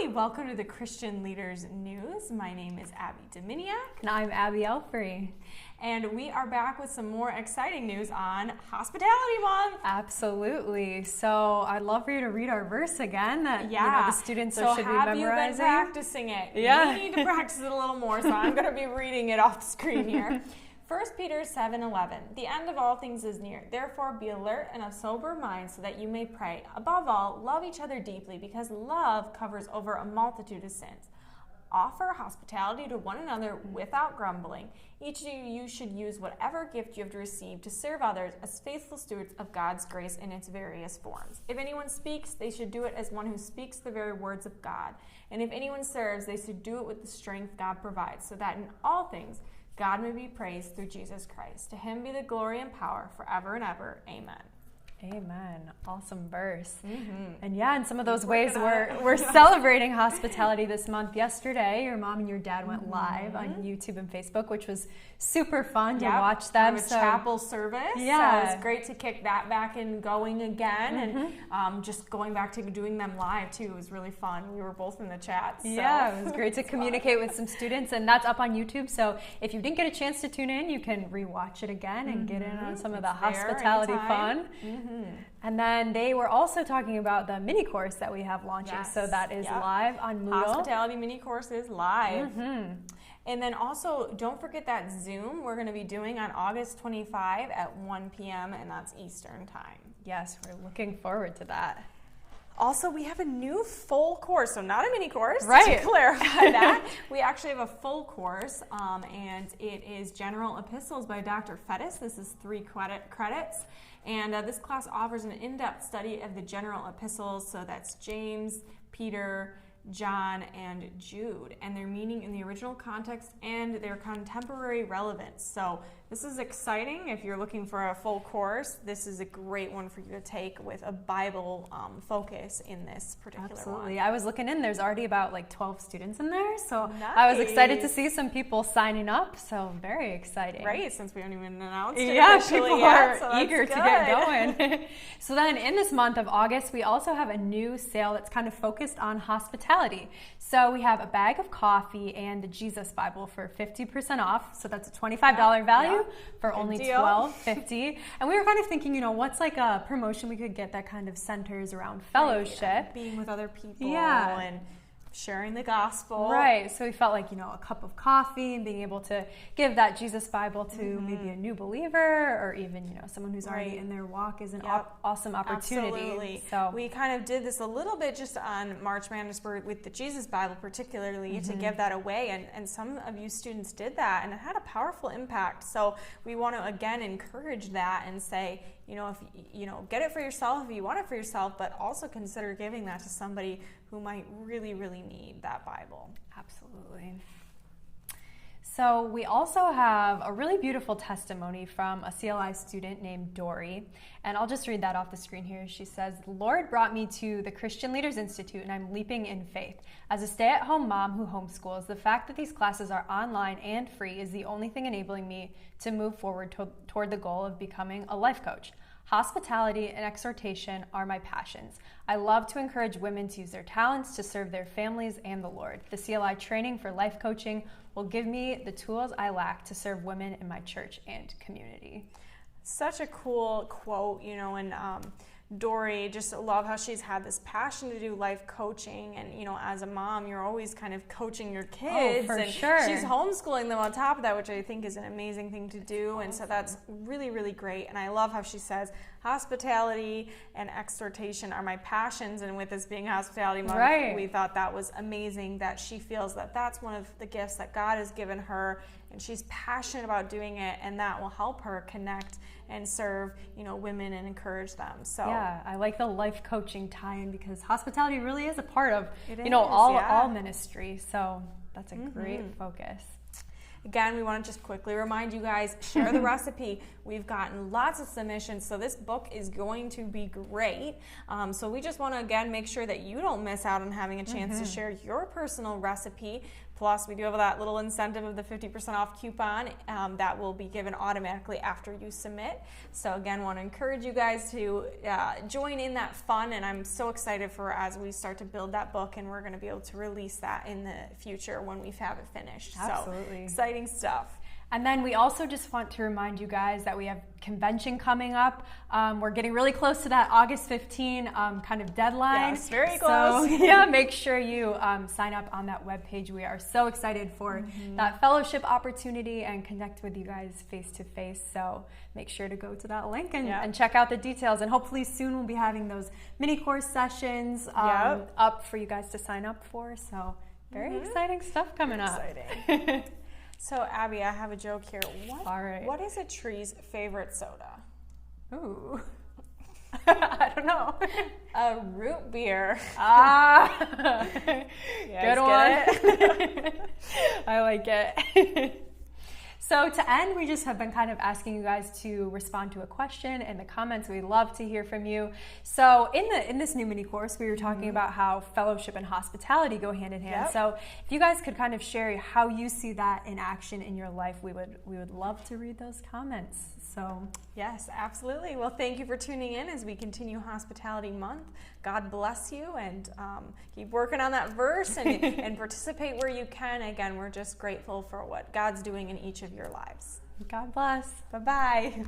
Hi, welcome to the Christian Leaders News. My name is Abby Dominiak. And I'm Abby Elfrey. And we are back with some more exciting news on Hospitality Month. Absolutely. So I'd love for you to read our verse again that the students should be memorizing. So have you been practicing it? Yeah. We need to practice it a little more, so I'm going to be reading it off the screen here. 1 Peter 7:11, the end of all things is near. Therefore be alert and of sober mind so that you may pray. Above all, love each other deeply because love covers over a multitude of sins. Offer hospitality to one another without grumbling. Each of you should use whatever gift you have received to serve others as faithful stewards of God's grace in its various forms. If anyone speaks, they should do it as one who speaks the very words of God. And if anyone serves, they should do it with the strength God provides, so that in all things God may be praised through Jesus Christ. To him be the glory and power forever and ever. Amen. Amen. Awesome verse. Mm-hmm. And in some of those ways we're celebrating hospitality this month. Yesterday, your mom and your dad went live on YouTube and Facebook, which was super fun to watch them. A chapel service. Yeah. So it was great to kick that back and going again. And just going back to doing them live, too, was really fun. We were both in the chat. So. Yeah, it was great to communicate with some students, and that's up on YouTube. So if you didn't get a chance to tune in, you can rewatch it again and get in on some of the hospitality fun. And then they were also talking about the MiniCourse that we have launching. Yes. So that is live on Moodle. Hospitality MiniCourse is live. And then also, don't forget that Zoom we're going to be doing on August 25 at 1 p.m. and that's Eastern time. Yes, we're looking forward to that. Also, we have a new full course, so not a mini course, right. To clarify that. We actually have a full course, and it is General Epistles by Dr. Fettis. This is 3 credits, and this class offers an in-depth study of the general epistles, so that's James, Peter, John, and Jude, and their meaning in the original context and their contemporary relevance. So this is exciting. If you're looking for a full course, this is a great one for you to take with a Bible focus in this particular one. Absolutely. I was looking in. There's already about 12 students in there, so nice. I was excited to see some people signing up, so very exciting. Right, since we haven't even announced it people yet, are eager to get going. So then in this month of August, we also have a new sale that's kind of focused on hospitality. So we have a bag of coffee and a Jesus Bible for 50% off, so that's a $25 value. For only $12.50. And we were kind of thinking, what's a promotion we could get that kind of centers around fellowship. Right, being with other people and sharing the gospel. Right. So we felt like, a cup of coffee and being able to give that Jesus Bible to maybe a new believer or even, someone who's already in their walk is an awesome opportunity. Absolutely. So we kind of did this a little bit just on March Madness with the Jesus Bible particularly to give that away. And some of you students did that and it had a powerful impact. So we want to, again, encourage that and say, if get it for yourself if you want it for yourself, but also consider giving that to somebody who might really, really need that Bible. Absolutely. So we also have a really beautiful testimony from a CLI student named Dory, and I'll just read that off the screen here. She says, "The Lord brought me to the Christian Leaders Institute, and I'm leaping in faith. As a stay-at-home mom who homeschools, the fact that these classes are online and free is the only thing enabling me to move forward toward the goal of becoming a life coach. Hospitality and exhortation are my passions. I love to encourage women to use their talents to serve their families and the Lord. The CLI training for life coaching will give me the tools I lack to serve women in my church and community." Such a cool quote, and Dory, just love how she's had this passion to do life coaching, and as a mom you're always kind of coaching your kids, and sure. She's homeschooling them on top of that, which I think is an amazing thing to do. And so that's really, really great. And I love how she says hospitality and exhortation are my passions, and with this being Hospitality Month, we thought that was amazing that she feels that that's one of the gifts that God has given her, and she's passionate about doing it, and that will help her connect and serve, women and encourage them. So I like the life coaching tie-in because hospitality really is a part of, all ministry. So that's a great focus. Again, we want to just quickly remind you guys, share the recipe. We've gotten lots of submissions, so this book is going to be great. So we just want to, again, make sure that you don't miss out on having a chance to share your personal recipe. Plus, we do have that little incentive of the 50% off coupon that will be given automatically after you submit. So again, want to encourage you guys to join in that fun, and I'm so excited for as we start to build that book, and we're going to be able to release that in the future when we have it finished. Absolutely. So exciting stuff. And then we also just want to remind you guys that we have convention coming up. We're getting really close to that August 15 kind of deadline. Yes, very close. So yeah, make sure you sign up on that webpage. We are so excited for that fellowship opportunity and connect with you guys face to face. So make sure to go to that link and check out the details. And hopefully soon we'll be having those mini course sessions up for you guys to sign up for. So very exciting stuff coming up. Exciting. So, Abby, I have a joke here. All right. What is a tree's favorite soda? Ooh. I don't know. A root beer. Ah. Good one. It? I like it. So to end, we just have been kind of asking you guys to respond to a question in the comments. We'd love to hear from you. So in this new mini course, we were talking about how fellowship and hospitality go hand in hand. Yep. So if you guys could kind of share how you see that in action in your life, we would love to read those comments. So yes, absolutely. Well, thank you for tuning in as we continue Hospitality Month. God bless you, and keep working on that verse and participate where you can. Again, we're just grateful for what God's doing in each of your lives. God bless. Bye-bye.